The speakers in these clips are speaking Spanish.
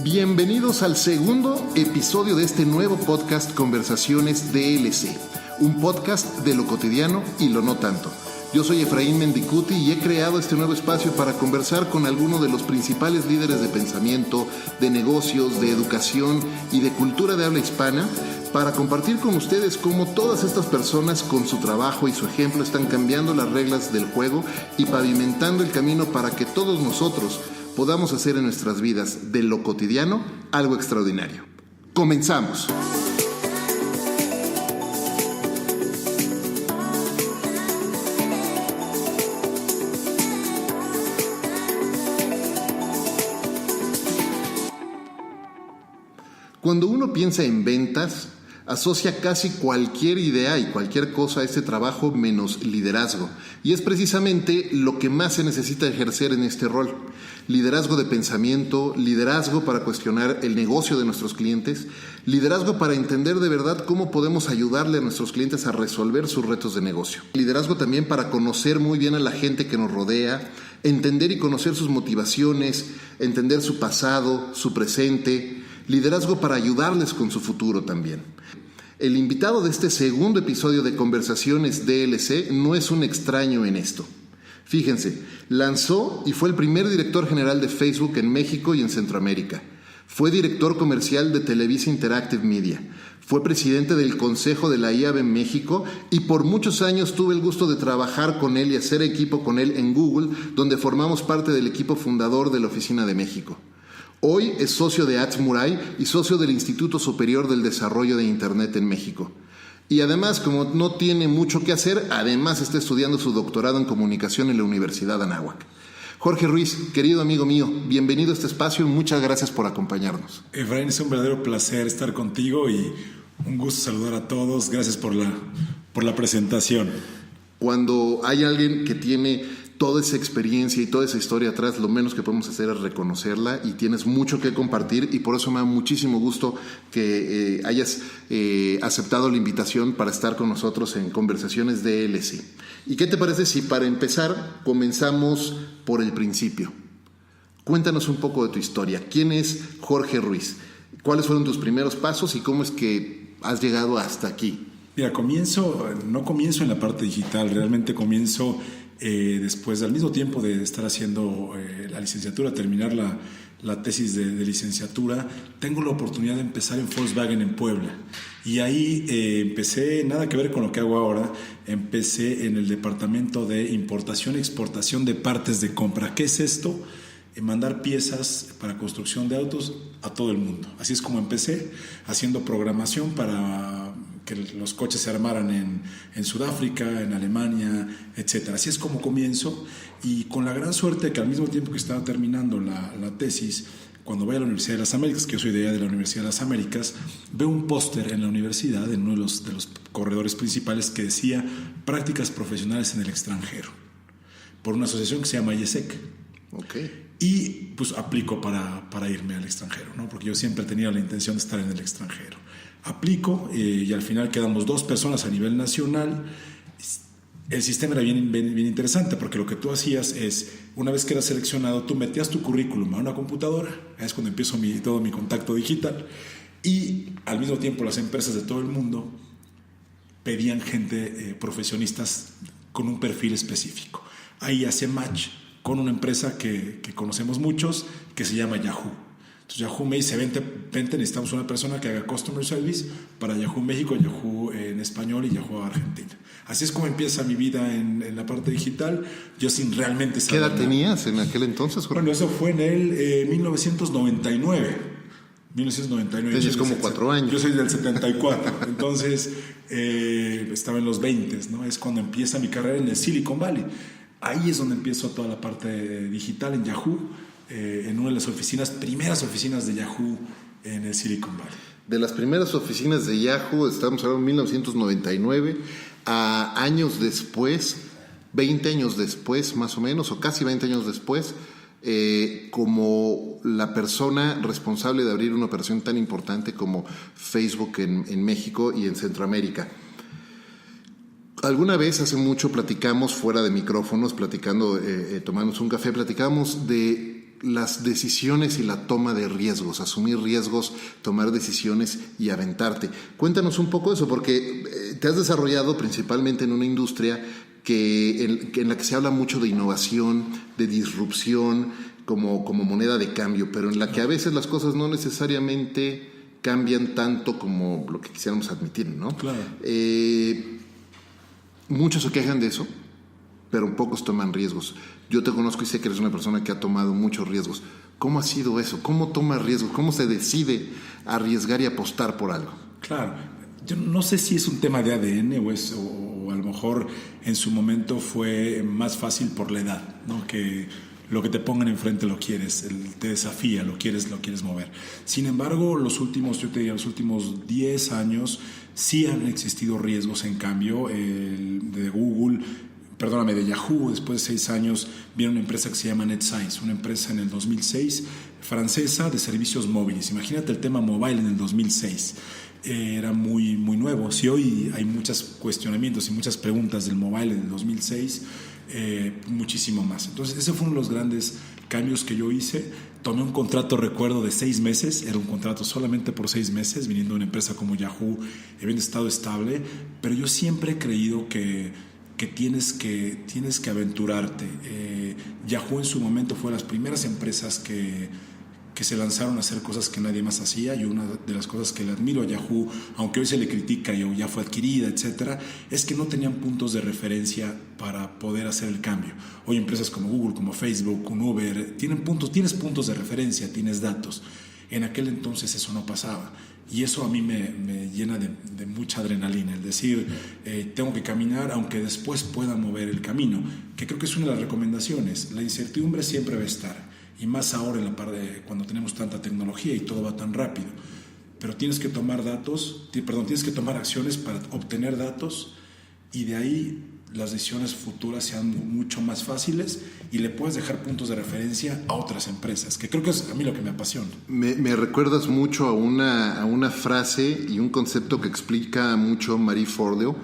Bienvenidos al segundo episodio de este nuevo podcast Conversaciones DLC, un podcast de lo cotidiano y lo no tanto. Yo soy Efraín Mendicuti y he creado este nuevo espacio para conversar con algunos de los principales líderes de pensamiento, de negocios, de educación y de cultura de habla hispana, para compartir con ustedes cómo todas estas personas con su trabajo y su ejemplo están cambiando las reglas del juego y pavimentando el camino para que todos nosotros podamos hacer en nuestras vidas de lo cotidiano algo extraordinario. ¡Comenzamos! Cuando uno piensa en ventas, asocia casi cualquier idea y cualquier cosa a este trabajo menos liderazgo. Y es precisamente lo que más se necesita ejercer en este rol. Liderazgo de pensamiento, liderazgo para cuestionar el negocio de nuestros clientes, liderazgo para entender de verdad cómo podemos ayudarle a nuestros clientes a resolver sus retos de negocio. Liderazgo también para conocer muy bien a la gente que nos rodea, entender y conocer sus motivaciones, entender su pasado, su presente. Liderazgo para ayudarles con su futuro también. El invitado de este segundo episodio de Conversaciones DLC no es un extraño en esto. Fíjense, lanzó y fue el primer director general de Facebook en México y en Centroamérica. Fue director comercial de Televisa Interactive Media. Fue presidente del Consejo de la IAB en México y por muchos años tuve el gusto de trabajar con él y hacer equipo con él en Google, donde formamos parte del equipo fundador de la Oficina de México. Hoy es socio de Ads.Murai y socio del Instituto Superior del Desarrollo de Internet en México. Y además, como no tiene mucho que hacer, además está estudiando su doctorado en comunicación en la Universidad Anáhuac. Jorge Ruiz, querido amigo mío, bienvenido a este espacio y muchas gracias por acompañarnos. Efraín, es un verdadero placer estar contigo y un gusto saludar a todos. Gracias por la presentación. Cuando hay alguien que tiene toda esa experiencia y toda esa historia atrás, lo menos que podemos hacer es reconocerla y tienes mucho que compartir y por eso me da muchísimo gusto que hayas aceptado la invitación para estar con nosotros en Conversaciones DLC. ¿Y qué te parece si para empezar comenzamos por el principio? Cuéntanos un poco de tu historia. ¿Quién es Jorge Ruiz? ¿Cuáles fueron tus primeros pasos y cómo es que has llegado hasta aquí? Mira, no comienzo en la parte digital, realmente comienzo después, al mismo tiempo de estar haciendo la licenciatura, terminar la tesis de licenciatura, tengo la oportunidad de empezar en Volkswagen en Puebla. Y ahí empecé, nada que ver con lo que hago ahora, empecé en el departamento de importación y exportación de partes de compra. ¿Qué es esto? Mandar piezas para construcción de autos a todo el mundo. Así es como empecé, haciendo programación para que los coches se armaran en Sudáfrica, en Alemania, etc. Así es como comienzo, y con la gran suerte que al mismo tiempo que estaba terminando la tesis, cuando voy a la Universidad de las Américas, que yo soy de allá de la Universidad de las Américas, veo un póster en la universidad, en uno de los corredores principales, que decía prácticas profesionales en el extranjero, por una asociación que se llama IESEC. Okay. Y pues aplico para irme al extranjero, ¿no? Porque yo siempre he tenido la intención de estar en el extranjero. Aplico y al final quedamos 2 personas a nivel nacional. El sistema era bien interesante, porque lo que tú hacías es, una vez que eras seleccionado, tú metías tu currículum a una computadora, es cuando empiezo todo mi contacto digital, y al mismo tiempo las empresas de todo el mundo pedían gente, profesionistas con un perfil específico. Ahí hace match con una empresa que conocemos muchos, que se llama Yahoo. Entonces Yahoo me dice, vente, necesitamos una persona que haga Customer Service para Yahoo México, Yahoo en español y Yahoo Argentina. Así es como empieza mi vida en la parte digital, yo sin realmente saber. ¿Qué edad tenías en aquel entonces, Jorge? Bueno, eso fue en el 1999. Entonces como 4 años. Yo soy del 74, entonces estaba en los 20, ¿no? Es cuando empieza mi carrera en el Silicon Valley. Ahí es donde empiezo toda la parte digital en Yahoo, en una de las primeras oficinas de Yahoo en el Silicon Valley. De las primeras oficinas de Yahoo, estamos hablando de 1999, a años después, 20 años después más o menos, o casi 20 años después, como la persona responsable de abrir una operación tan importante como Facebook en México y en Centroamérica. Alguna vez, hace mucho, platicamos fuera de micrófonos, tomándonos un café, platicamos de las decisiones y la toma de riesgos, asumir riesgos, tomar decisiones y aventarte. Cuéntanos un poco eso, porque te has desarrollado principalmente en una industria en la que se habla mucho de innovación, de disrupción, como moneda de cambio, pero en la que a veces las cosas no necesariamente cambian tanto como lo que quisiéramos admitir, ¿no? Claro. Muchos se quejan de eso, pero pocos toman riesgos. Yo te conozco y sé que eres una persona que ha tomado muchos riesgos. ¿Cómo ha sido eso? ¿Cómo tomas riesgos? ¿Cómo se decide arriesgar y apostar por algo? Claro. Yo no sé si es un tema de ADN o a lo mejor en su momento fue más fácil por la edad, ¿no? Que lo que te pongan enfrente lo quieres, te desafía, lo quieres mover. Sin embargo, yo te diría, los últimos 10 años sí han existido riesgos en cambio. De Yahoo, después de 6 años, viene una empresa que se llama NetScience, una empresa en el 2006, francesa, de servicios móviles. Imagínate el tema mobile en el 2006. Era muy, muy nuevo. Si hoy hay muchos cuestionamientos y muchas preguntas del mobile en el 2006, muchísimo más. Entonces, ese fue uno de los grandes cambios que yo hice. Tomé un contrato, recuerdo, de 6 meses. Era un contrato solamente por 6 meses, viniendo de una empresa como Yahoo, habiendo estado estable. Pero yo siempre he creído que tienes que aventurarte. Yahoo en su momento fue de las primeras empresas que se lanzaron a hacer cosas que nadie más hacía, y una de las cosas que le admiro a Yahoo, aunque hoy se le critica y ya fue adquirida, etcétera, es que no tenían puntos de referencia para poder hacer el cambio. Hoy empresas como Google, como Facebook, como Uber, tienes puntos de referencia, tienes datos. En aquel entonces eso no pasaba. Y eso a mí me llena de mucha adrenalina, el decir, tengo que caminar aunque después pueda mover el camino, que creo que es una de las recomendaciones. La incertidumbre siempre va a estar, y más ahora en la parte cuando tenemos tanta tecnología y todo va tan rápido. Pero tienes que tomar acciones para obtener datos, y de ahí las decisiones futuras sean mucho más fáciles y le puedes dejar puntos de referencia a otras empresas, que creo que es a mí lo que me apasiona. Me recuerdas mucho a una frase y un concepto que explica mucho Marie Forleo,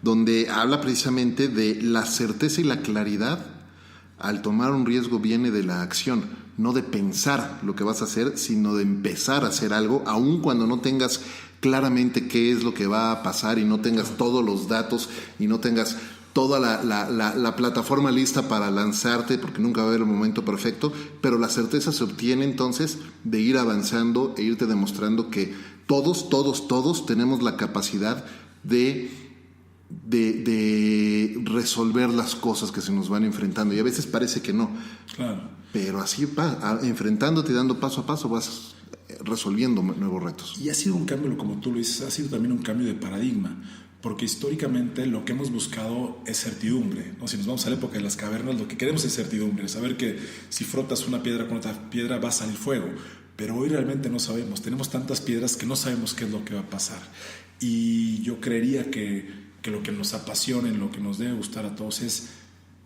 donde habla precisamente de la certeza y la claridad al tomar un riesgo viene de la acción, no de pensar lo que vas a hacer, sino de empezar a hacer algo, aun cuando no tengas claramente qué es lo que va a pasar y no tengas todos los datos y no tengas toda la plataforma lista para lanzarte, porque nunca va a haber el momento perfecto, pero la certeza se obtiene entonces de ir avanzando e irte demostrando que todos tenemos la capacidad de resolver las cosas que se nos van enfrentando, y a veces parece que no. Claro. Pero así enfrentándote y dando paso a paso vas resolviendo nuevos retos. Y ha sido un cambio, como tú lo dices, ha sido también un cambio de paradigma, porque históricamente lo que hemos buscado es certidumbre, ¿no? Si nos vamos a la época de las cavernas, lo que queremos es certidumbre, saber que si frotas una piedra con otra piedra va a salir fuego. Pero hoy realmente no sabemos, tenemos tantas piedras que no sabemos qué es lo que va a pasar. Y yo creería que lo que nos apasiona, lo que nos debe gustar a todos, es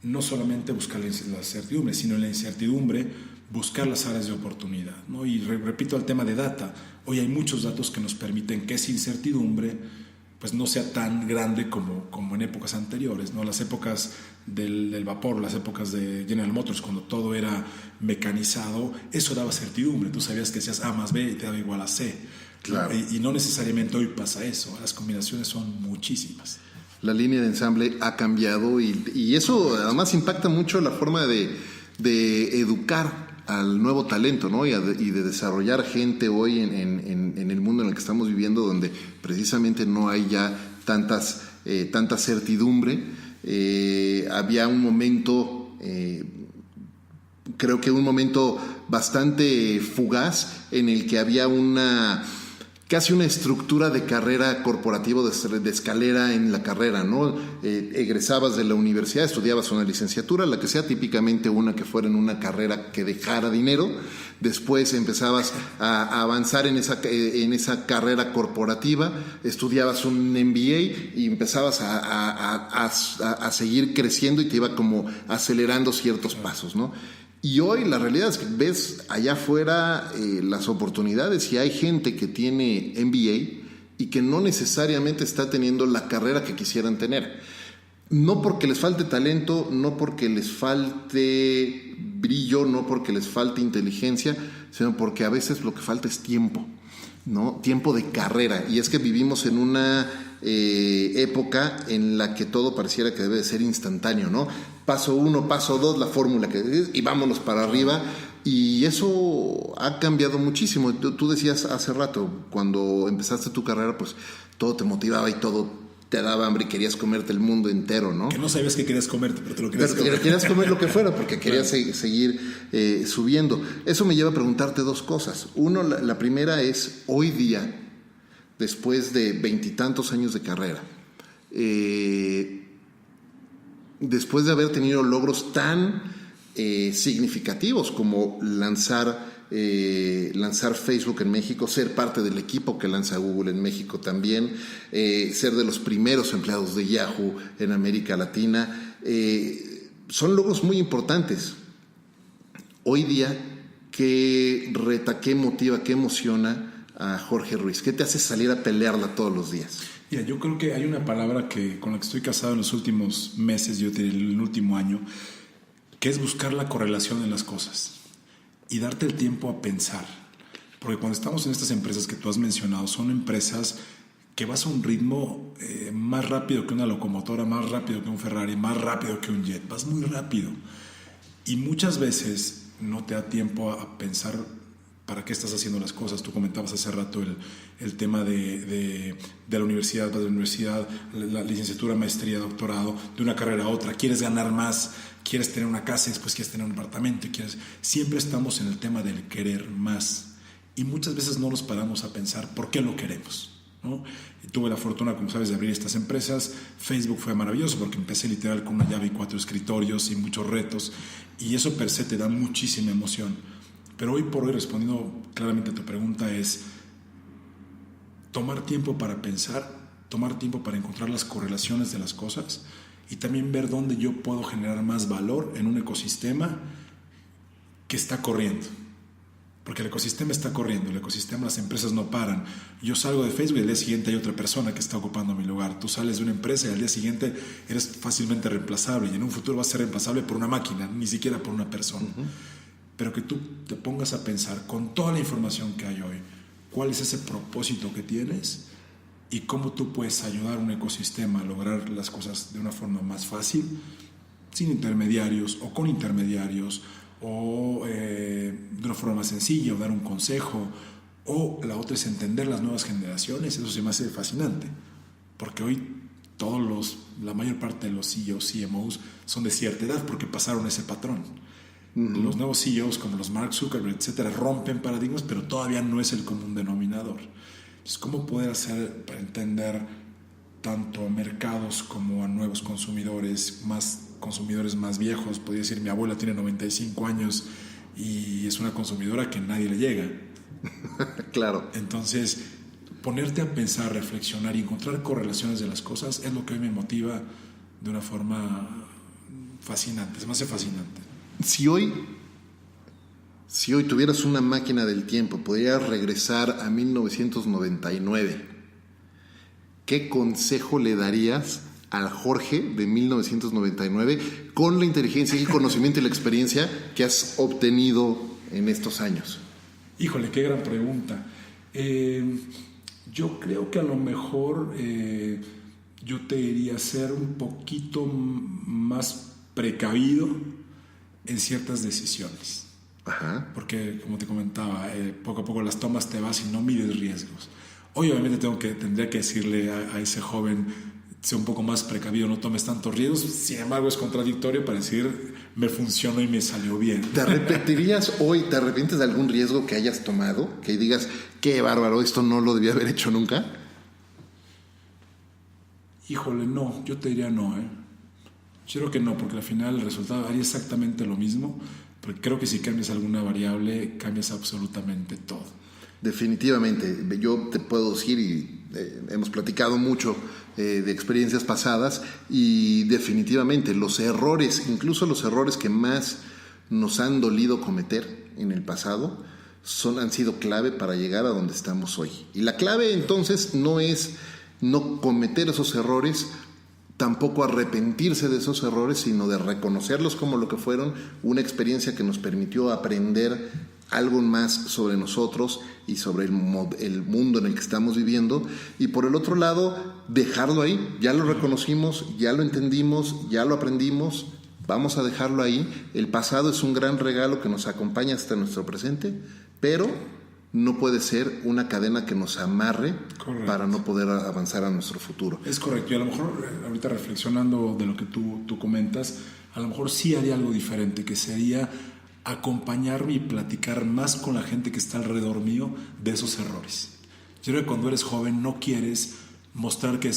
no solamente buscar la certidumbre, sino en la incertidumbre buscar las áreas de oportunidad, ¿no? Y repito el tema de data. Hoy hay muchos datos que nos permiten que esa incertidumbre pues no sea tan grande como en épocas anteriores, ¿no? Las épocas del vapor, las épocas de General Motors, cuando todo era mecanizado, eso daba certidumbre. Tú sabías que hacías A más B y te daba igual a C. Claro. Y no necesariamente hoy pasa eso. Las combinaciones son muchísimas. La línea de ensamble ha cambiado y eso además impacta mucho la forma de educar al nuevo talento, ¿no? y de desarrollar gente hoy en el mundo en el que estamos viviendo, donde precisamente no hay ya tanta certidumbre. Había un momento, creo que un momento bastante fugaz, en el que había casi una estructura de carrera corporativa, de escalera en la carrera, ¿no? Egresabas de la universidad, estudiabas una licenciatura, la que sea, típicamente una que fuera en una carrera que dejara dinero. Después empezabas a avanzar en esa carrera corporativa, estudiabas un MBA y empezabas a seguir creciendo, y te iba como acelerando ciertos pasos, ¿no? Y hoy la realidad es que ves allá afuera las oportunidades, y hay gente que tiene MBA y que no necesariamente está teniendo la carrera que quisieran tener. No porque les falte talento, no porque les falte brillo, no porque les falte inteligencia, sino porque a veces lo que falta es tiempo, ¿no? Tiempo de carrera. Y es que vivimos en una época en la que todo pareciera que debe de ser instantáneo, ¿no? Paso 1, paso 2, la fórmula que es, y vámonos para arriba. Y eso ha cambiado muchísimo. Tú decías hace rato, cuando empezaste tu carrera, pues todo te motivaba y todo te daba hambre y querías comerte el mundo entero, ¿no? Que no sabías que querías comerte, pero te lo querías comer. Querías comer lo que fuera porque querías seguir subiendo. Eso me lleva a preguntarte dos cosas. Uno, la primera es, hoy día, después de 20 y tantos años de carrera, después de haber tenido logros tan significativos como lanzar Facebook en México, ser parte del equipo que lanza Google en México también, ser de los primeros empleados de Yahoo en América Latina, son logros muy importantes. Hoy día, ¿qué reta, qué motiva, qué emociona a Jorge Ruiz? ¿Qué te hace salir a pelearla todos los días? Mira, yo creo que hay una palabra con la que estoy casado en los últimos meses, yo diría el último año, que es buscar la correlación en las cosas y darte el tiempo a pensar. Porque cuando estamos en estas empresas que tú has mencionado, son empresas que vas a un ritmo más rápido que una locomotora, más rápido que un Ferrari, más rápido que un jet. Vas muy rápido. Y muchas veces no te da tiempo a pensar para qué estás haciendo las cosas. Tú comentabas hace rato el tema de la universidad, la licenciatura, maestría, doctorado, de una carrera a otra. Quieres ganar más, quieres tener una casa y después quieres tener un apartamento. Siempre estamos en el tema del querer más. Y muchas veces no nos paramos a pensar por qué lo queremos, ¿no? Y tuve la fortuna, como sabes, de abrir estas empresas. Facebook fue maravilloso porque empecé literal con una llave y 4 escritorios y muchos retos. Y eso per se te da muchísima emoción. Pero hoy por hoy, respondiendo claramente a tu pregunta, es tomar tiempo para pensar, tomar tiempo para encontrar las correlaciones de las cosas y también ver dónde yo puedo generar más valor en un ecosistema que está corriendo. Porque el ecosistema está corriendo, el ecosistema, las empresas no paran. Yo salgo de Facebook y al día siguiente hay otra persona que está ocupando mi lugar. Tú sales de una empresa y al día siguiente eres fácilmente reemplazable y en un futuro vas a ser reemplazable por una máquina, ni siquiera por una persona. Uh-huh. Pero que tú te pongas a pensar con toda la información que hay hoy, cuál es ese propósito que tienes y cómo tú puedes ayudar a un ecosistema a lograr las cosas de una forma más fácil, sin intermediarios o con intermediarios, o de una forma más sencilla, o dar un consejo, o la otra es entender las nuevas generaciones. Eso se me hace fascinante, porque hoy la mayor parte de los CEOs, CMOs son de cierta edad porque pasaron ese patrón. Uh-huh. Los nuevos CEOs como los Mark Zuckerberg, etcétera, rompen paradigmas, pero todavía no es el común denominador. Entonces, ¿cómo poder hacer para entender tanto a mercados como a nuevos consumidores más viejos? Podría decir, mi abuela tiene 95 años y es una consumidora que nadie le llega. Claro. Entonces, ponerte a pensar, reflexionar y encontrar correlaciones de las cosas es lo que hoy me motiva de una forma fascinante. Se me hace fascinante. Si hoy tuvieras una máquina del tiempo, podrías regresar a 1999, ¿qué consejo le darías al Jorge de 1999 con la inteligencia y el conocimiento y la experiencia que has obtenido en estos años? Híjole, qué gran pregunta. Yo creo que a lo mejor yo te diría ser un poquito más precavido en ciertas decisiones. Ajá. Porque, como te comentaba, poco a poco las tomas te vas y no mides riesgos. Hoy obviamente tendría que decirle a ese joven, sé un poco más precavido, no tomes tantos riesgos. Sin embargo, es contradictorio para decir, me funcionó y me salió bien. ¿Te arrepientes de algún riesgo que hayas tomado? Que digas, qué bárbaro, esto no lo debía haber hecho nunca. Híjole, no, yo te diría no, Yo creo que no, porque al final el resultado haría exactamente lo mismo, pero creo que si cambias alguna variable, cambias absolutamente todo. Definitivamente, yo te puedo decir, y hemos platicado mucho de experiencias pasadas, y definitivamente los errores, incluso los errores que más nos han dolido cometer en el pasado, han sido clave para llegar a donde estamos hoy. Y la clave entonces no es no cometer esos errores tampoco arrepentirse de esos errores, sino de reconocerlos como lo que fueron, una experiencia que nos permitió aprender algo más sobre nosotros y sobre el mundo en el que estamos viviendo. Y por el otro lado, dejarlo ahí. Ya lo reconocimos, ya lo entendimos, ya lo aprendimos. Vamos a dejarlo ahí. El pasado es un gran regalo que nos acompaña hasta nuestro presente, pero no puede ser una cadena que nos amarre. Correcto. Para no poder avanzar a nuestro futuro. Es correcto. Y a lo mejor, ahorita reflexionando de lo que tú comentas, a lo mejor sí haría algo diferente, que sería acompañarme y platicar más con la gente que está alrededor mío de esos errores. Yo creo que cuando eres joven no quieres mostrar que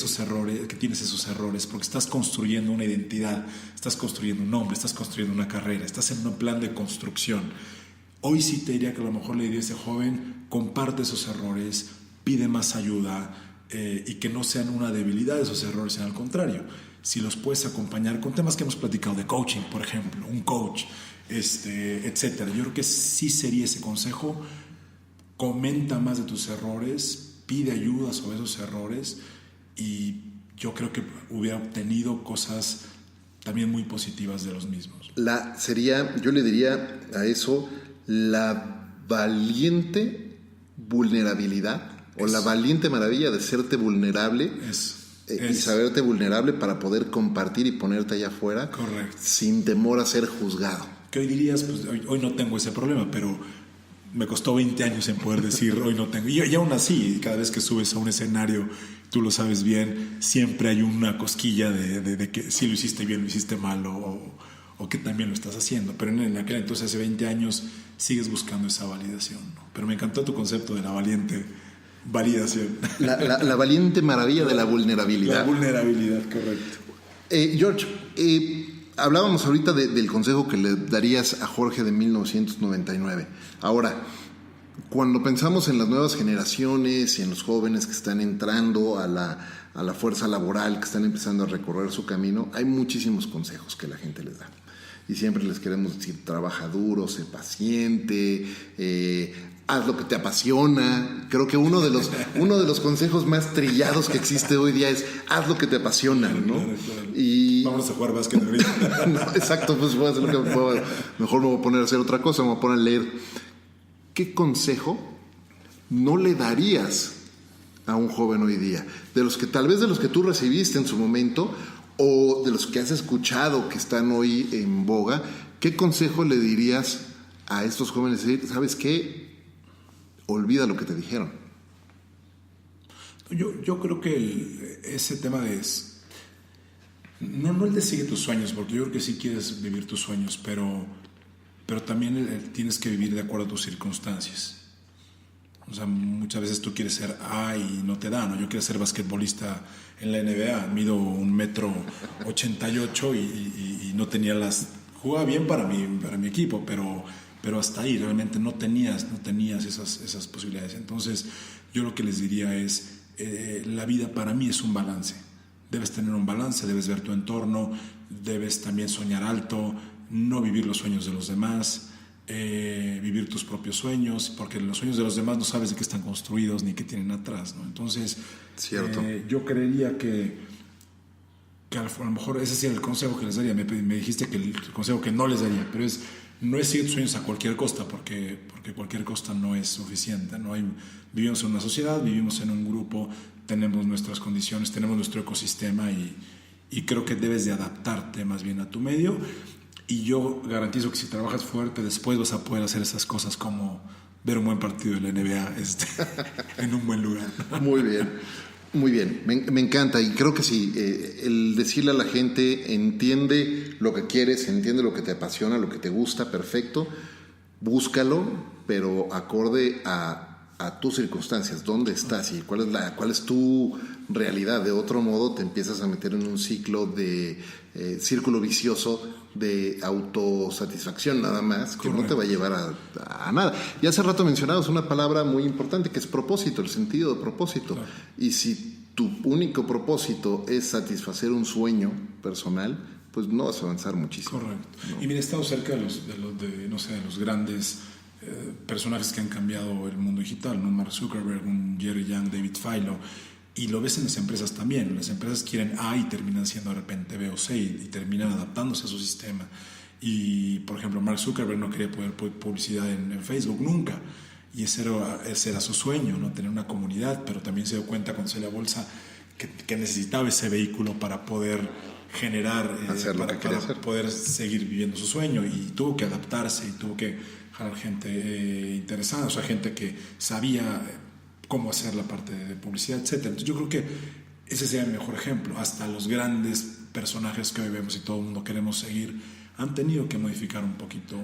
tienes esos errores, porque estás construyendo una identidad, estás construyendo un nombre, estás construyendo una carrera, estás en un plan de construcción. Hoy sí te diría que a lo mejor le diría a ese joven: comparte esos errores, pide más ayuda, y que no sean una debilidad esos errores, sino al contrario, si los puedes acompañar con temas que hemos platicado de coaching, por ejemplo, un coach, etcétera. Yo creo que sí sería ese consejo: comenta más de tus errores, pide ayuda sobre esos errores, y yo creo que hubiera obtenido cosas también muy positivas de los mismos. Yo le diría a eso, la valiente vulnerabilidad o la valiente maravilla de serte vulnerable y saberte vulnerable para poder compartir y ponerte allá afuera. Correcto. Sin temor a ser juzgado. ¿Qué hoy dirías? Pues hoy no tengo ese problema, pero me costó 20 años en poder decir hoy no tengo. Y aún así, cada vez que subes a un escenario, tú lo sabes bien, siempre hay una cosquilla de que si lo hiciste bien, lo hiciste mal, o que también lo estás haciendo. Pero en aquel entonces, hace 20 años, sigues buscando esa validación, ¿no? Pero me encantó tu concepto de la valiente validación. La valiente maravilla de la vulnerabilidad. La vulnerabilidad, correcto. George, hablábamos ahorita del consejo que le darías a Jorge de 1999. Ahora, cuando pensamos en las nuevas generaciones y en los jóvenes que están entrando a la fuerza laboral, que están empezando a recorrer su camino, hay muchísimos consejos que la gente les da. Y siempre les queremos decir: trabaja duro, sé paciente, haz lo que te apasiona. Creo que uno de los consejos más trillados que existe hoy día es: haz lo que te apasiona, ¿no? Claro. Y vamos a jugar básquet ahorita. No, exacto, pues voy a hacer lo que puedo. Mejor me voy a poner a hacer otra cosa, me voy a poner a leer. ¿Qué consejo no le darías a un joven hoy día? Tal vez de los que tú recibiste en su momento, o de los que has escuchado que están hoy en boga, ¿qué consejo le dirías a estos jóvenes? ¿Sabes qué? Olvida lo que te dijeron. Yo creo que ese tema no el de sigue tus sueños, porque yo creo que sí quieres vivir tus sueños, pero también tienes que vivir de acuerdo a tus circunstancias. O sea, muchas veces tú quieres ser A y no te da, ¿no? Yo quiero ser basquetbolista en la NBA, mido 1,88 m y no tenía jugaba bien para mi equipo, pero hasta ahí realmente no tenías esas posibilidades. Entonces yo lo que les diría es, la vida para mí es un balance. Debes tener un balance, debes ver tu entorno, debes también soñar alto, no vivir los sueños de los demás, vivir tus propios sueños, porque los sueños de los demás no sabes de qué están construidos ni qué tienen atrás, ¿no? Entonces, cierto. Yo creería que a lo mejor ese sería el consejo que les daría. Me dijiste que el consejo que no les daría, pero no es seguir tus sueños a cualquier costa, porque cualquier costa no es suficiente, ¿no? Vivimos en una sociedad, vivimos en un grupo, tenemos nuestras condiciones, tenemos nuestro ecosistema, y creo que debes de adaptarte más bien a tu medio. Y yo garantizo que si trabajas fuerte, después vas a poder hacer esas cosas como ver un buen partido de la NBA en un buen lugar. Muy bien, muy bien. Me encanta, y creo que sí, el decirle a la gente: entiende lo que quieres, entiende lo que te apasiona, lo que te gusta, perfecto, búscalo, pero acorde a tus circunstancias, dónde estás y cuál es tu realidad. De otro modo te empiezas a meter en un círculo vicioso de autosatisfacción nada más, que no te va a llevar a nada. Y hace rato mencionabas una palabra muy importante, que es propósito, el sentido de propósito. Claro. Y si tu único propósito es satisfacer un sueño personal, pues no vas a avanzar muchísimo. Correcto. ¿No? Y mira, he estado cerca de los grandes personajes que han cambiado el mundo digital, ¿no? Mark Zuckerberg, un Jerry Yang, David Filo. Y lo ves en las empresas también. Las empresas quieren A y terminan siendo de repente B o C y terminan adaptándose a su sistema. Y, por ejemplo, Mark Zuckerberg no quería poner publicidad en Facebook nunca. Y ese era su sueño, ¿no? Tener una comunidad, pero también se dio cuenta cuando salió a bolsa que necesitaba ese vehículo para poder generar, para poder seguir viviendo su sueño, y tuvo que adaptarse y tuvo que jalar gente interesada, o sea, gente que sabía cómo hacer la parte de publicidad, etc. Entonces yo creo que ese sería el mejor ejemplo. Hasta los grandes personajes que hoy vemos y todo el mundo queremos seguir han tenido que modificar un poquito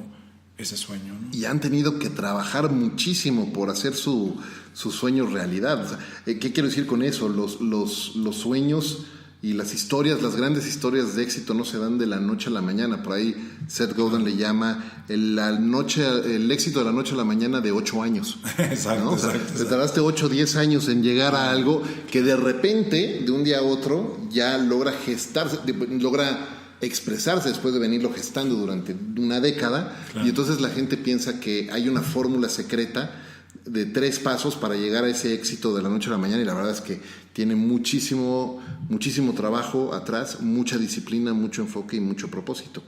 ese sueño, ¿no? Y han tenido que trabajar muchísimo por hacer su sueño realidad. O sea, ¿qué quiero decir con eso? Los sueños y las historias, las grandes historias de éxito no se dan de la noche a la mañana. Por ahí Seth Godin le llama el éxito de la noche a la mañana de 8 años. Exacto, ¿no? O sea, exacto. te tardaste 8 o 10 años en llegar a algo que de repente, de un día a otro, ya logra gestarse, logra expresarse después de venirlo gestando durante una década. Claro. Y entonces la gente piensa que hay una fórmula secreta de 3 pasos para llegar a ese éxito de la noche a la mañana, y la verdad es que tiene muchísimo trabajo atrás, mucha disciplina, mucho enfoque y mucho propósito.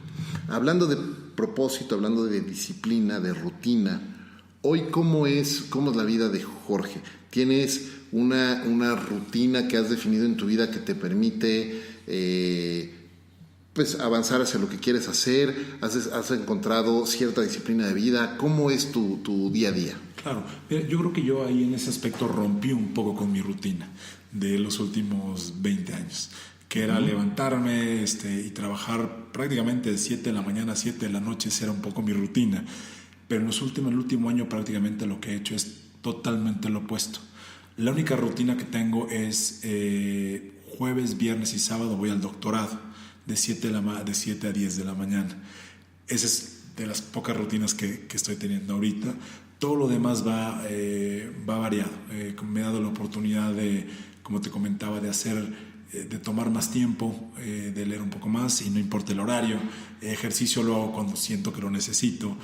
Hablando de propósito, hablando de disciplina, de rutina, hoy ¿cómo es la vida de Jorge? ¿Tienes una rutina que has definido en tu vida que te permite pues avanzar hacia lo que quieres hacer? ¿Has encontrado cierta disciplina de vida? ¿Cómo es tu día a día? Claro, yo creo que yo ahí en ese aspecto rompí un poco con mi rutina de los últimos 20 años, que era levantarme y trabajar prácticamente de 7 de la mañana a 7 de la noche. Esa era un poco mi rutina. Pero el último año prácticamente lo que he hecho es totalmente lo opuesto. La única rutina que tengo es jueves, viernes y sábado voy al doctorado de 7 a 10 de la mañana. Esa es de las pocas rutinas que estoy teniendo ahorita. Todo lo demás va variado. Me he dado la oportunidad de, como te comentaba, de tomar más tiempo, de leer un poco más, y no importa el horario. Ejercicio lo hago cuando siento que lo necesito.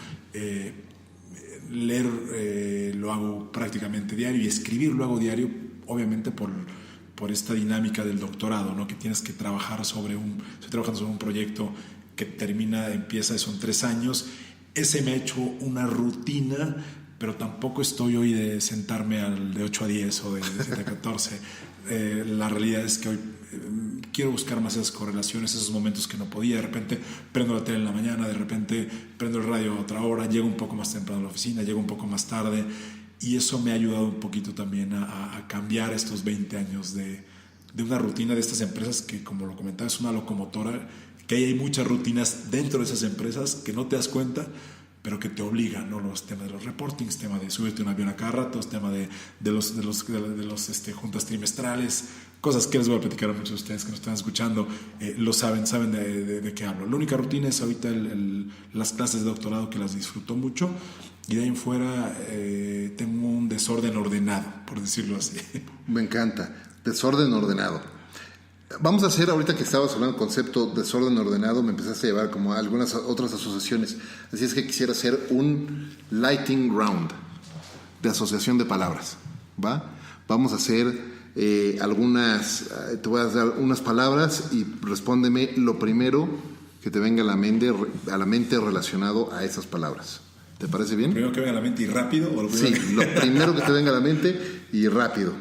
Leer lo hago prácticamente diario, y escribir lo hago diario, obviamente por esta dinámica del doctorado, ¿no? Que tienes que trabajar estoy trabajando sobre un proyecto que empieza, son 3 años. Ese me ha hecho una rutina, pero tampoco estoy hoy de sentarme de 8 a 10 o de 7 a 14. La realidad es que hoy quiero buscar más esas correlaciones, esos momentos que no podía. De repente prendo la tele en la mañana, de repente prendo el radio a otra hora, llego un poco más temprano a la oficina, llego un poco más tarde, y eso me ha ayudado un poquito también a cambiar estos 20 años de una rutina de estas empresas que, como lo comentaba, es una locomotora, que hay muchas rutinas dentro de esas empresas que no te das cuenta, pero que te obligan, ¿no? Los temas de los reportings, tema de subirte un avión a cada rato, tema de los juntas trimestrales, cosas que les voy a platicar a muchos de ustedes que nos están escuchando, lo saben de qué hablo. La única rutina es ahorita las clases de doctorado, que las disfruto mucho, y de ahí en fuera tengo un desorden ordenado, por decirlo así. Me encanta, desorden ordenado. Vamos a hacer, ahorita que estabas hablando del concepto desorden ordenado, me empezaste a llevar como a algunas otras asociaciones. Así es que quisiera hacer un lightning round de asociación de palabras, ¿va? Vamos a hacer te voy a dar unas palabras y respóndeme lo primero que te venga a la mente relacionado a esas palabras. ¿Te parece bien? ¿Lo primero que venga a la mente y rápido? ¿O Sí, lo primero que te venga a la mente y rápido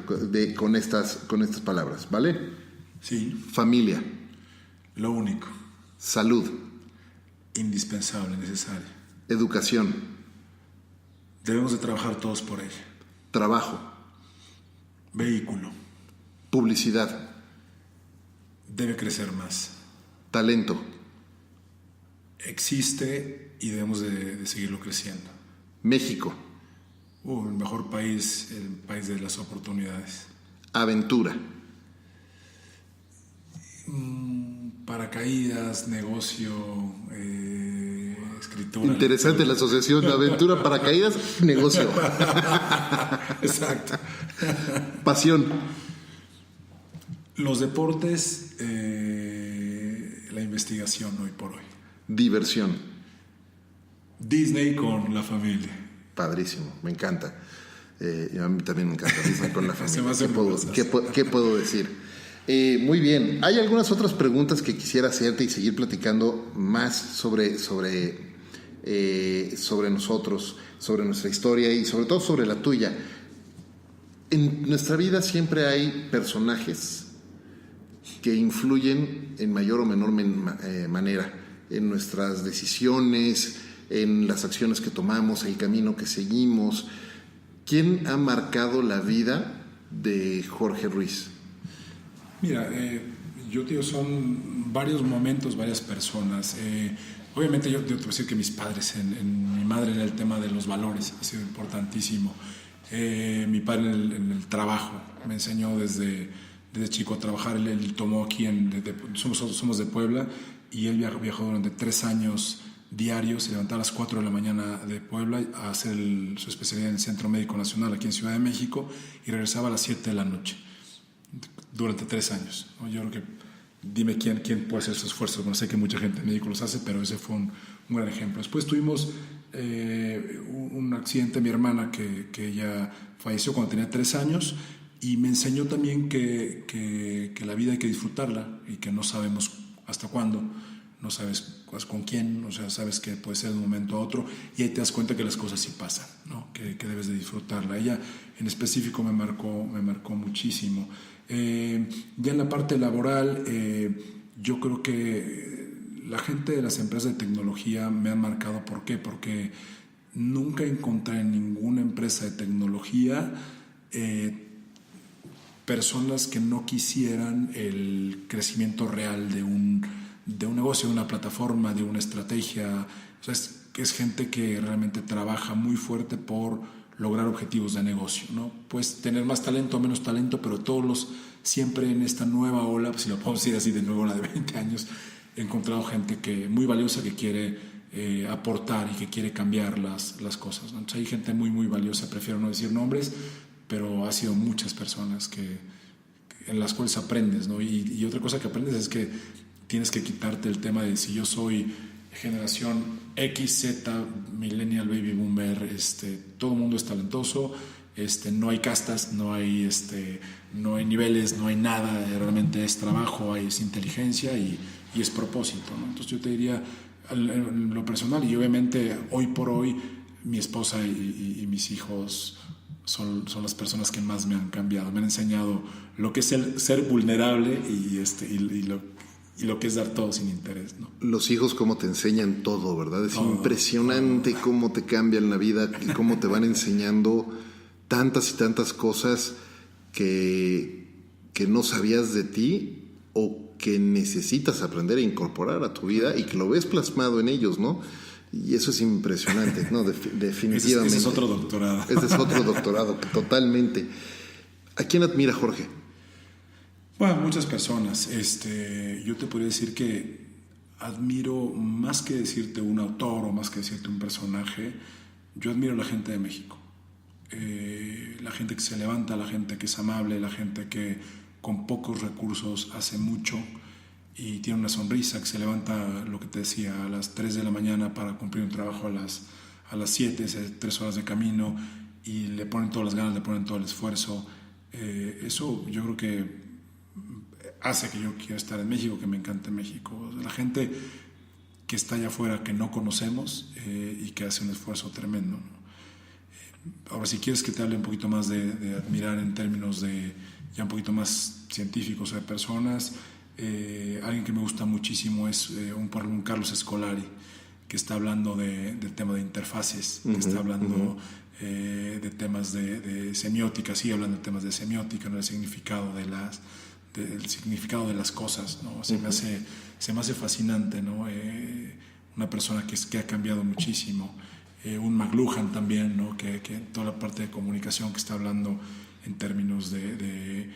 con estas palabras, ¿vale? Sí. Familia. Lo único. Salud. Indispensable, necesario. Educación. Debemos de trabajar todos por ella. Trabajo. Vehículo. Publicidad. Debe crecer más. Talento. Existe y debemos de seguirlo creciendo. México. El mejor país, el país de las oportunidades. Aventura. Paracaídas, negocio, escritura. Interesante la asociación, aventura, paracaídas, negocio. Exacto. Pasión. Los deportes, la investigación hoy por hoy. Diversión. Disney con la familia. Padrísimo, me encanta. A mí también me encanta Disney con la familia. ¿Qué puedo decir? Muy bien. Hay algunas otras preguntas que quisiera hacerte y seguir platicando más sobre nosotros, sobre nuestra historia y sobre todo sobre la tuya. En nuestra vida siempre hay personajes que influyen en mayor o menor manera en nuestras decisiones, en las acciones que tomamos, el camino que seguimos. ¿Quién ha marcado la vida de Jorge Ruiz? Mira, yo te digo, son varios momentos, varias personas. Obviamente yo te voy a decir que mis padres, en mi madre en el tema de los valores ha sido importantísimo. Mi padre en el trabajo me enseñó desde chico a trabajar. Él tomó aquí, somos de Puebla, y él viajó durante 3 años diarios. Se levantaba a las 4 de la mañana de Puebla a hacer su especialidad en el Centro Médico Nacional aquí en Ciudad de México y regresaba a las 7 de la noche durante 3 años, ¿no? Yo creo que dime quién puede hacer esos esfuerzos. Bueno, sé que mucha gente en México los hace, pero ese fue un gran ejemplo. Después tuvimos un accidente, mi hermana, que ella falleció cuando tenía 3 años, y me enseñó también que la vida hay que disfrutarla y que no sabemos hasta cuándo, no sabes con quién, o sea, sabes que puede ser de un momento a otro, y ahí te das cuenta que las cosas sí pasan, ¿no? Que debes de disfrutarla. Ella en específico me marcó muchísimo. Ya en la parte laboral, yo creo que la gente de las empresas de tecnología me han marcado. ¿Por qué? Porque nunca encontré en ninguna empresa de tecnología personas que no quisieran el crecimiento real de un negocio, de una plataforma, de una estrategia. O sea, es gente que realmente trabaja muy fuerte por lograr objetivos de negocio, ¿no? Puedes tener más talento o menos talento, pero siempre en esta nueva ola, si lo podemos decir así, de nueva ola de 20 años, he encontrado gente muy valiosa, que quiere aportar y que quiere cambiar las cosas, ¿no? Entonces, hay gente muy, muy valiosa, prefiero no decir nombres, pero ha sido muchas personas en las cuales aprendes, ¿no? Y otra cosa que aprendes es que tienes que quitarte el tema de si yo soy generación X, Z, millennial, baby boomer, todo el mundo es talentoso, no hay castas, no hay niveles, no hay nada, realmente es trabajo, es inteligencia y es propósito, ¿no? Entonces yo te diría, en lo personal, y obviamente hoy por hoy mi esposa y mis hijos son las personas que más me han cambiado, me han enseñado lo que es ser vulnerable y lo que es dar todo sin interés, ¿no? Los hijos cómo te enseñan todo, ¿verdad? Es impresionante cómo te cambian la vida y cómo te van enseñando tantas y tantas cosas que no sabías de ti o que necesitas aprender a incorporar a tu vida y que lo ves plasmado en ellos, ¿no? Y eso es impresionante, ¿no? Definitivamente. Ese es otro doctorado. Ese es otro doctorado, totalmente. ¿A quién admira Jorge? Bueno, muchas personas. Yo te podría decir que admiro, más que decirte un autor o más que decirte un personaje, yo admiro a la gente de México. La gente que se levanta, la gente que es amable, la gente que con pocos recursos hace mucho y tiene una sonrisa, que se levanta, lo que te decía, a las 3 de la mañana para cumplir un trabajo a las 7, 3 horas de camino, y le ponen todas las ganas, le ponen todo el esfuerzo. Eso yo creo que hace que yo quiera estar en México, que me encante México. La gente que está allá afuera, que no conocemos, y que hace un esfuerzo tremendo, ¿no? Ahora, si quieres que te hable un poquito más de admirar en términos de ya un poquito más científicos o de personas, alguien que me gusta muchísimo es un Carlos Escolari, que está hablando del tema de interfaces, que está hablando de temas de semiótica, sigue hablando de temas de semiótica, ¿no? El significado del significado de las cosas, ¿no? Se me hace fascinante, ¿no? Una persona que ha cambiado muchísimo. Un McLuhan también, ¿no? Que toda la parte de comunicación, que está hablando en términos de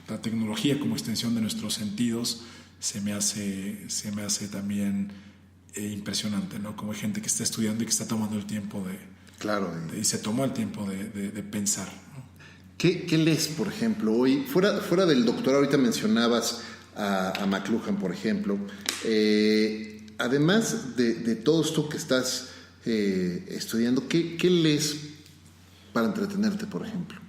la tecnología como extensión de nuestros sentidos, se me hace también impresionante, ¿no? Como hay gente que está estudiando y que está tomando el tiempo y se tomó el tiempo de pensar, ¿no? ¿Qué lees, por ejemplo, hoy? Fuera del doctorado, ahorita mencionabas a McLuhan, por ejemplo. Además de todo esto que estás estudiando, ¿qué lees para entretenerte, por ejemplo?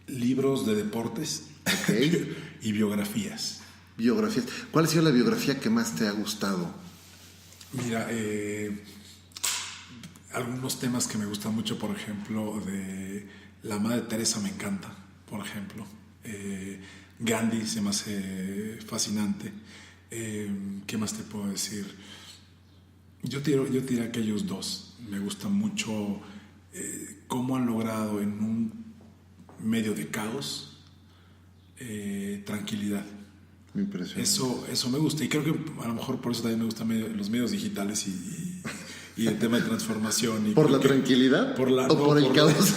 Libros de deportes Okay. y biografías. Biografías. ¿Cuál ha sido la biografía que más te ha gustado? Mira, algunos temas que me gustan mucho, por ejemplo, de la Madre Teresa me encanta, por ejemplo. Gandhi se me hace fascinante. ¿Qué más te puedo decir? Yo te diré aquellos dos. Me gusta mucho cómo han logrado en un medio de caos tranquilidad. Impresionante. Eso me gusta, y creo que a lo mejor por eso también me gustan los medios digitales y el tema de transformación. ¿Por la tranquilidad? ¿Por el caos?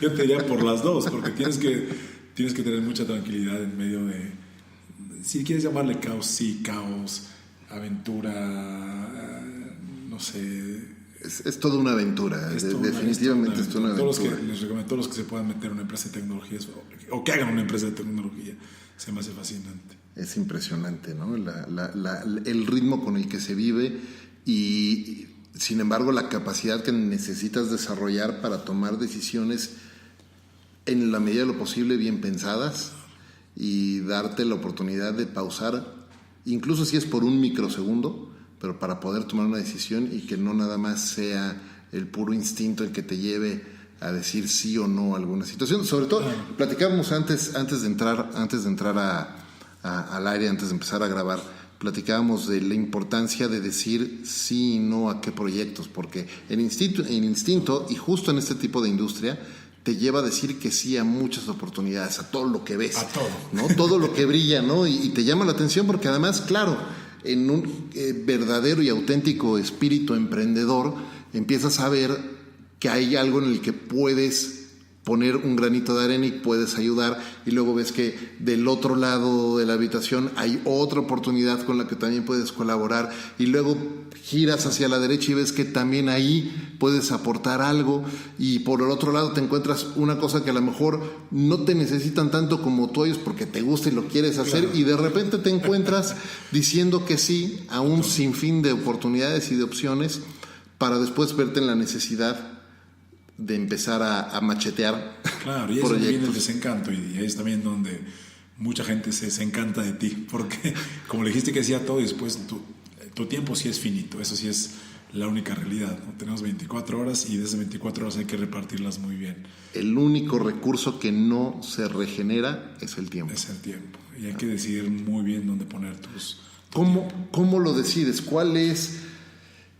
Yo te diría por las dos, porque tienes que tener mucha tranquilidad en medio de, si quieres llamarle caos, sí, caos, aventura, no sé. Es toda una aventura, definitivamente es toda una aventura. Les recomiendo a todos los que se puedan meter en una empresa de tecnología o que hagan una empresa de tecnología, se me hace fascinante. Es impresionante, ¿no? El ritmo con el que se vive y, sin embargo, la capacidad que necesitas desarrollar para tomar decisiones en la medida de lo posible bien pensadas y darte la oportunidad de pausar, incluso si es por un microsegundo, pero para poder tomar una decisión y que no nada más sea el puro instinto el que te lleve a decir sí o no a alguna situación. Sobre todo, platicábamos antes de entrar al aire, antes de empezar a grabar, platicábamos de la importancia de decir sí y no a qué proyectos, porque el instinto, y justo en este tipo de industria, te lleva a decir que sí a muchas oportunidades, a todo lo que ves. A todo. ¿No? Todo lo que brilla, ¿no? Y te llama la atención porque además, claro, en un verdadero y auténtico espíritu emprendedor, empiezas a ver que hay algo en el que puedes poner un granito de arena y puedes ayudar, y luego ves que del otro lado de la habitación hay otra oportunidad con la que también puedes colaborar, y luego giras hacia la derecha y ves que también ahí puedes aportar algo, y por el otro lado te encuentras una cosa que a lo mejor no te necesitan tanto como tú ellos porque te gusta y lo quieres hacer, claro. Y de repente te encuentras diciendo que sí a un sinfín de oportunidades y de opciones para después verte en la necesidad de empezar a machetear. Claro, y es donde viene el desencanto, y es también donde mucha gente se desencanta de ti, porque como le dijiste que hacía todo y después tu tiempo sí es finito, eso sí es la única realidad, ¿no? Tenemos 24 horas y de esas 24 horas hay que repartirlas muy bien. El único recurso que no se regenera es el tiempo. Es el tiempo, y hay que decidir muy bien dónde poner tus ¿Cómo lo decides?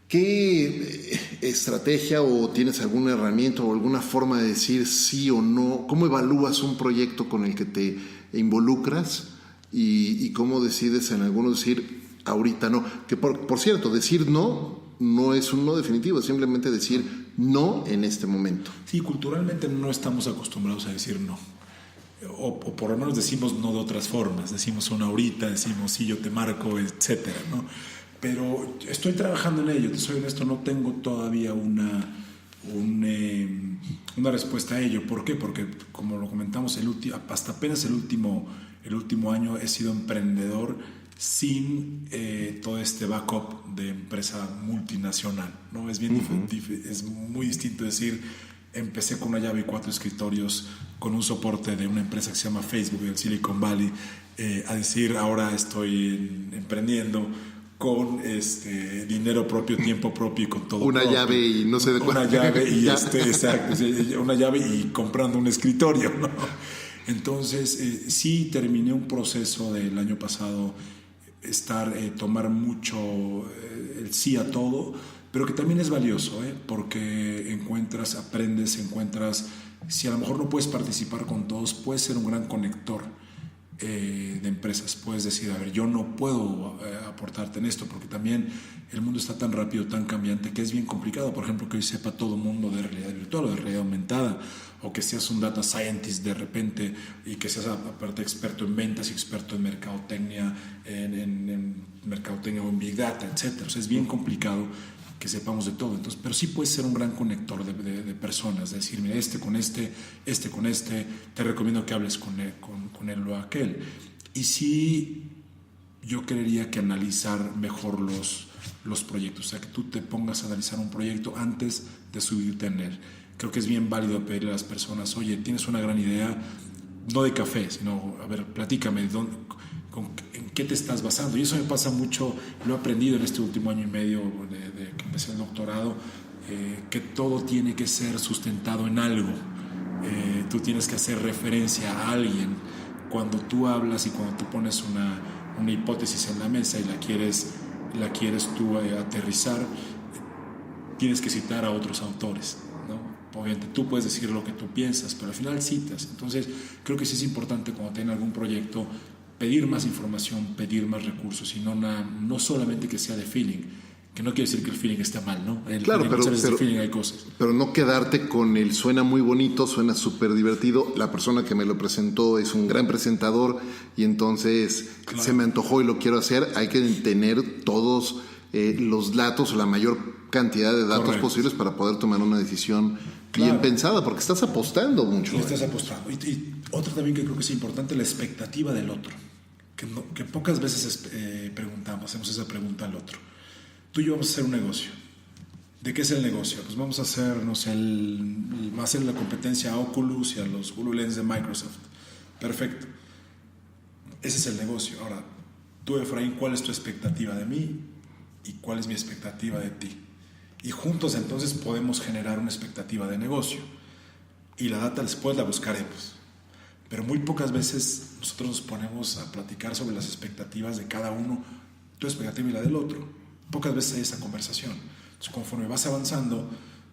¿Qué estrategia o tienes alguna herramienta o alguna forma de decir sí o no? ¿Cómo evalúas un proyecto con el que te involucras y cómo decides en algunos decir ahorita no? Que por cierto, decir no es un no definitivo, es simplemente decir no en este momento. Sí, culturalmente no estamos acostumbrados a decir no. O por lo menos decimos no de otras formas. Decimos una ahorita, decimos sí, yo te marco, etcétera, ¿no? Pero estoy trabajando en ello, te soy honesto, no tengo todavía una respuesta a ello. ¿Por qué? Porque, como lo comentamos, hasta apenas el último año he sido emprendedor sin todo este backup de empresa multinacional, ¿no? Es es muy distinto decir, empecé con una llave y 4 escritorios con un soporte de una empresa que se llama Facebook del Silicon Valley, a decir, ahora estoy emprendiendo con dinero propio, tiempo propio y con todo una propio. Llave y no sé de cuánto. Una llave y exacto, una llave y comprando un escritorio, ¿no? Entonces sí terminé un proceso del año pasado, tomar mucho el sí a todo, pero que también es valioso, porque aprendes, si a lo mejor no puedes participar con todos, puedes ser un gran conector de empresas. Puedes decir, a ver, yo no puedo aportarte en esto, porque también el mundo está tan rápido, tan cambiante, que es bien complicado, por ejemplo, que hoy sepa todo el mundo de realidad virtual o de realidad aumentada, o que seas un data scientist de repente y que seas aparte experto en ventas y experto en mercadotecnia, en mercadotecnia o en big data, etcétera. O sea, es bien complicado que sepamos de todo. Entonces, pero sí puedes ser un gran conector de personas, de decir, mira, con este, te recomiendo que hables con él o aquel. Y sí, yo creería que analizar mejor los proyectos, o sea, que tú te pongas a analizar un proyecto antes de subirte en él. creo que es bien válido pedirle a las personas, oye, tienes una gran idea, no de café, sino, a ver, platícame, ¿en qué te estás basando? Y eso me pasa mucho, lo he aprendido en este último año y medio de que empecé el doctorado, que todo tiene que ser sustentado en algo. Tú tienes que hacer referencia a alguien. Cuando tú hablas y cuando tú pones una hipótesis en la mesa y la quieres tú aterrizar, tienes que citar a otros autores, ¿no? Obviamente tú puedes decir lo que tú piensas, pero al final citas. Entonces creo que sí es importante cuando tengan algún proyecto pedir más información, pedir más recursos y no solamente que sea de feeling, que no quiere decir que el feeling esté mal, ¿no? Claro, de feeling hay cosas. Pero no quedarte con el suena muy bonito, suena súper divertido, la persona que me lo presentó es un gran presentador y entonces claro, se me antojó y lo quiero hacer. Hay que tener todos los datos o la mayor cantidad de datos correcto, posibles para poder tomar una decisión claro, bien pensada, porque estás apostando mucho. Estás apostando. Y otro también que creo que es importante, la expectativa del otro, que pocas veces hacemos esa pregunta al otro. Tú y yo vamos a hacer un negocio. ¿De qué es el negocio? Pues vamos a hacer, no sé, va a ser la competencia a Oculus y a los HoloLens de Microsoft. Perfecto. Ese es el negocio. Ahora, tú, Efraín, ¿cuál es tu expectativa de mí? ¿Y cuál es mi expectativa de ti? Y juntos entonces podemos generar una expectativa de negocio. Y la data después la buscaremos. Pero muy pocas veces nosotros nos ponemos a platicar sobre las expectativas de cada uno, tu expectativa y la del otro. Pocas veces hay esa conversación. Entonces, conforme vas avanzando,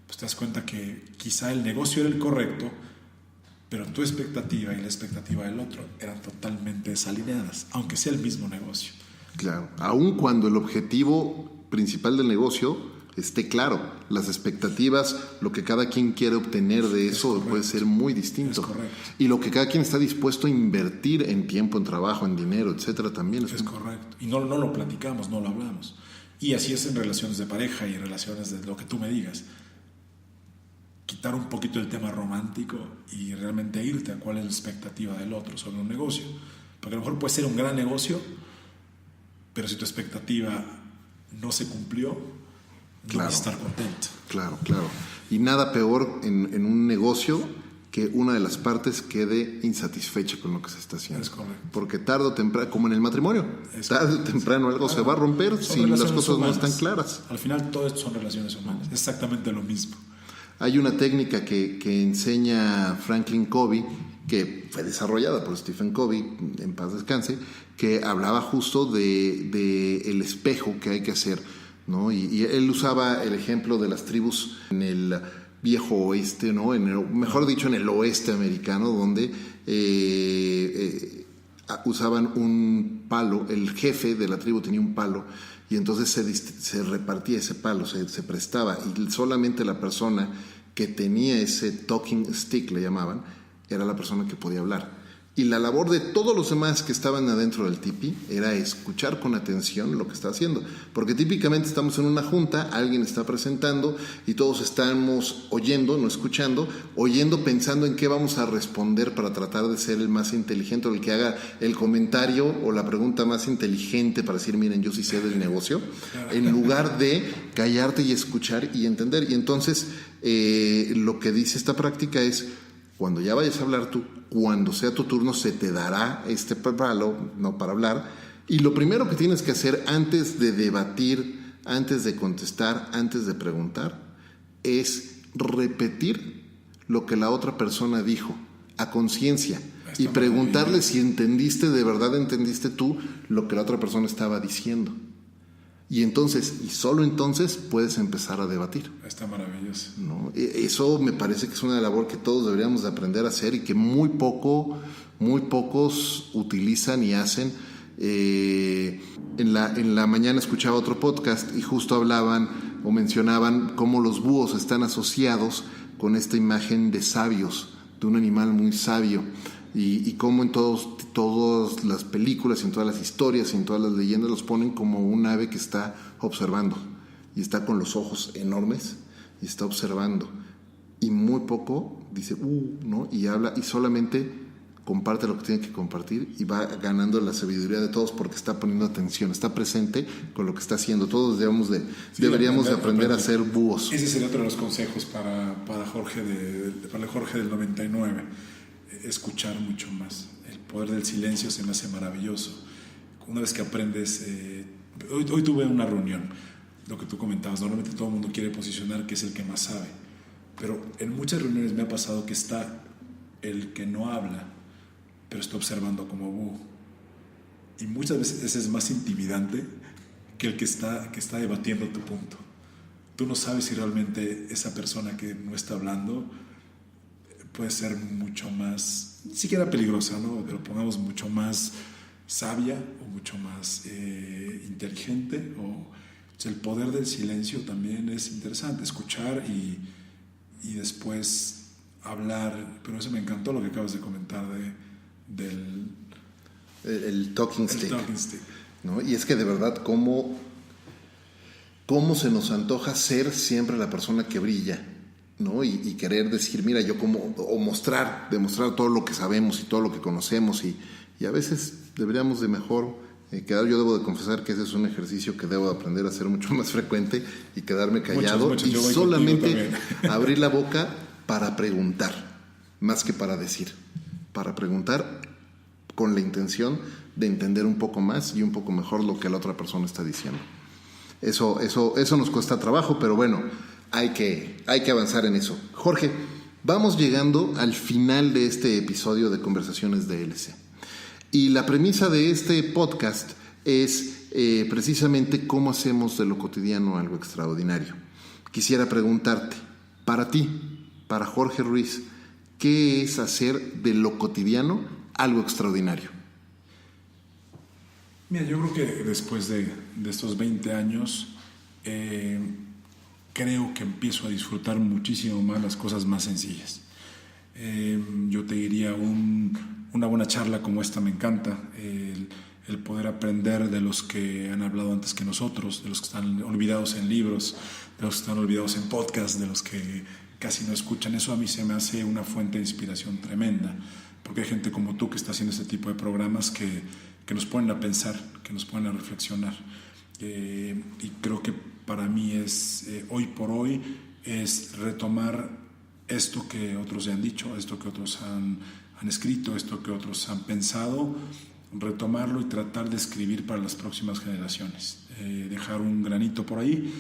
pues te das cuenta que quizá el negocio era el correcto, pero tu expectativa y la expectativa del otro eran totalmente desalineadas, aunque sea el mismo negocio. Claro, aun cuando el objetivo principal del negocio esté claro, las expectativas, lo que cada quien quiere obtener de eso puede ser muy distinto. Es correcto. Y lo que cada quien está dispuesto a invertir en tiempo, en trabajo, en dinero, etcétera, también es correcto. Y no lo platicamos, no lo hablamos. Y así es en relaciones de pareja y en relaciones de lo que tú me digas. Quitar un poquito el tema romántico y realmente irte a cuál es la expectativa del otro sobre un negocio. Porque a lo mejor puede ser un gran negocio, pero si tu expectativa no se cumplió, no vas a estar contento. Claro, claro. Y nada peor en un negocio que una de las partes quede insatisfecha con lo que se está haciendo. Es correcto. Porque tarde o temprano, como en el matrimonio, tarde o temprano algo se va a romper si las cosas humanas no están claras. Al final todo esto son relaciones humanas, exactamente lo mismo. Hay una técnica que enseña Franklin Covey, que fue desarrollada por Stephen Covey, en paz descanse, que hablaba justo de el espejo que hay que hacer, ¿no? Y él usaba el ejemplo de las tribus en el viejo oeste, ¿no? Mejor dicho, en el oeste americano, donde usaban un palo, el jefe de la tribu tenía un palo, y entonces se repartía ese palo, se prestaba, y solamente la persona que tenía ese talking stick, le llamaban, era la persona que podía hablar. Y la labor de todos los demás que estaban adentro del tipi era escuchar con atención lo que está haciendo. Porque típicamente estamos en una junta, alguien está presentando y todos estamos oyendo, no escuchando, oyendo pensando en qué vamos a responder para tratar de ser el más inteligente o el que haga el comentario o la pregunta más inteligente para decir, miren, yo sí sé del negocio, en lugar de callarte y escuchar y entender. Y entonces lo que dice esta práctica es, cuando ya vayas a hablar tú, cuando sea tu turno, se te dará este palo, no, para hablar. Y lo primero que tienes que hacer antes de debatir, antes de contestar, antes de preguntar, es repetir lo que la otra persona dijo a conciencia y preguntarle si entendiste, de verdad entendiste tú lo que la otra persona estaba diciendo. Y entonces, y solo entonces, puedes empezar a debatir. Está maravilloso. ¿No? Eso me parece que es una labor que todos deberíamos de aprender a hacer y que muy pocos utilizan y hacen. En la mañana escuchaba otro podcast y justo hablaban o mencionaban cómo los búhos están asociados con esta imagen de sabios, de un animal muy sabio. Y cómo en todas las películas, en todas las historias, en todas las leyendas los ponen como un ave que está observando y está con los ojos enormes y está observando y muy poco dice ¿no? Y habla y solamente comparte lo que tiene que compartir y va ganando la sabiduría de todos porque está poniendo atención, está presente con lo que está haciendo. Todos deberíamos de aprender a ser búhos. Ese sería otro de los consejos para Jorge para el Jorge del 99. Escuchar mucho más. El poder del silencio se me hace maravilloso. Una vez que aprendes... Hoy tuve una reunión, lo que tú comentabas, normalmente todo el mundo quiere posicionar que es el que más sabe, pero en muchas reuniones me ha pasado que está el que no habla, pero está observando como búho. Y muchas veces ese es más intimidante que el que está debatiendo tu punto. Tú no sabes si realmente esa persona que no está hablando puede ser mucho más, ni siquiera peligrosa, ¿no? Pero pongamos mucho más sabia o mucho más inteligente. El poder del silencio también es interesante, escuchar y después hablar. Pero eso me encantó lo que acabas de comentar del el talking stick, ¿no? Y es que de verdad cómo se nos antoja ser siempre la persona que brilla, ¿no? Y querer decir, mira, yo demostrar todo lo que sabemos y todo lo que conocemos y a veces deberíamos de mejor quedar. Yo debo de confesar que ese es un ejercicio que debo de aprender a hacer mucho más frecuente y quedarme callado y solamente abrir la boca para preguntar, más que para decir, para preguntar con la intención de entender un poco más y un poco mejor lo que la otra persona está diciendo. Eso nos cuesta trabajo, pero bueno, hay que avanzar en eso. Jorge, vamos llegando al final de este episodio de Conversaciones DLC. Y la premisa de este podcast es precisamente cómo hacemos de lo cotidiano algo extraordinario. Quisiera preguntarte, para ti, para Jorge Ruiz, ¿qué es hacer de lo cotidiano algo extraordinario? Mira, yo creo que después de estos 20 años, creo que empiezo a disfrutar muchísimo más las cosas más sencillas. Yo te diría, una buena charla como esta me encanta, el poder aprender de los que han hablado antes que nosotros, de los que están olvidados en libros, de los que están olvidados en podcasts, de los que casi no escuchan. Eso a mí se me hace una fuente de inspiración tremenda, porque hay gente como tú que está haciendo este tipo de programas que nos ponen a pensar, que nos ponen a reflexionar. Y creo que para mí es, hoy por hoy, es retomar esto que otros ya han dicho, esto que otros han escrito, esto que otros han pensado, retomarlo y tratar de escribir para las próximas generaciones. Dejar un granito por ahí.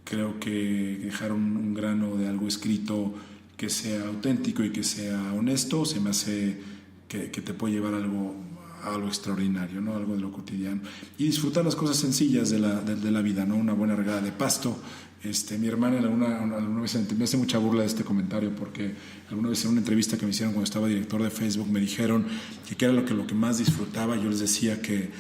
Creo que dejar un grano de algo escrito que sea auténtico y que sea honesto, se me hace que te puede llevar a algo extraordinario, ¿no? Algo de lo cotidiano. Y disfrutar las cosas sencillas de la vida, ¿no? Una buena regada de pasto. Mi hermana alguna vez me hace mucha burla de este comentario, porque alguna vez en una entrevista que me hicieron cuando estaba director de Facebook me dijeron que era lo que más disfrutaba. Yo les decía que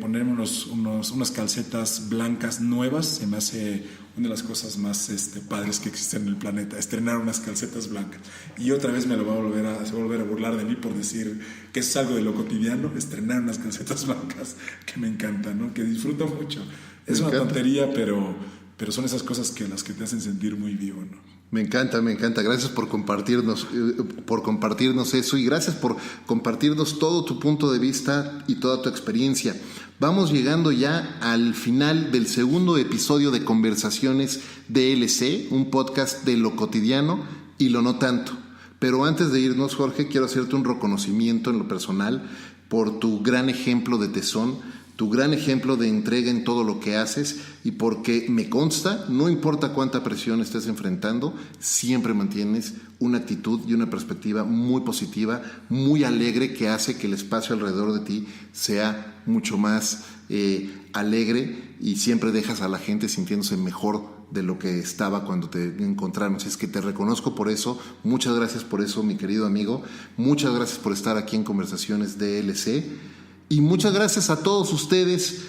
ponerme unas calcetas blancas nuevas se me hace una de las cosas más padres que existen en el planeta, estrenar unas calcetas blancas. Y otra vez se va a volver a burlar de mí por decir que es algo de lo cotidiano, estrenar unas calcetas blancas, que me encanta, ¿no? Que disfruto mucho. Es una tontería, pero son esas cosas las que te hacen sentir muy vivo, ¿no? Me encanta. Gracias por compartirnos eso y gracias por compartirnos todo tu punto de vista y toda tu experiencia. Vamos llegando ya al final del segundo episodio de Conversaciones DLC, un podcast de lo cotidiano y lo no tanto. Pero antes de irnos, Jorge, quiero hacerte un reconocimiento en lo personal por tu gran ejemplo de tesón, tu gran ejemplo de entrega en todo lo que haces, y porque me consta, no importa cuánta presión estés enfrentando, siempre mantienes una actitud y una perspectiva muy positiva, muy alegre, que hace que el espacio alrededor de ti sea mucho más alegre, y siempre dejas a la gente sintiéndose mejor de lo que estaba cuando te encontraron. Es que te reconozco por eso. Muchas gracias por eso, mi querido amigo. Muchas gracias por estar aquí en Conversaciones DLC. Y muchas gracias a todos ustedes,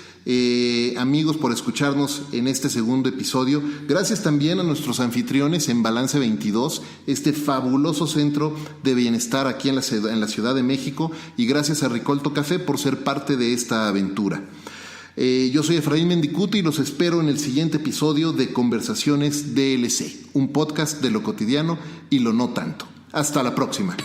amigos, por escucharnos en este segundo episodio. Gracias también a nuestros anfitriones en Balance 22, este fabuloso centro de bienestar aquí en la Ciudad de México. Y gracias a Ricolto Café por ser parte de esta aventura. Yo soy Efraín Mendicuti y los espero en el siguiente episodio de Conversaciones DLC, un podcast de lo cotidiano y lo no tanto. Hasta la próxima.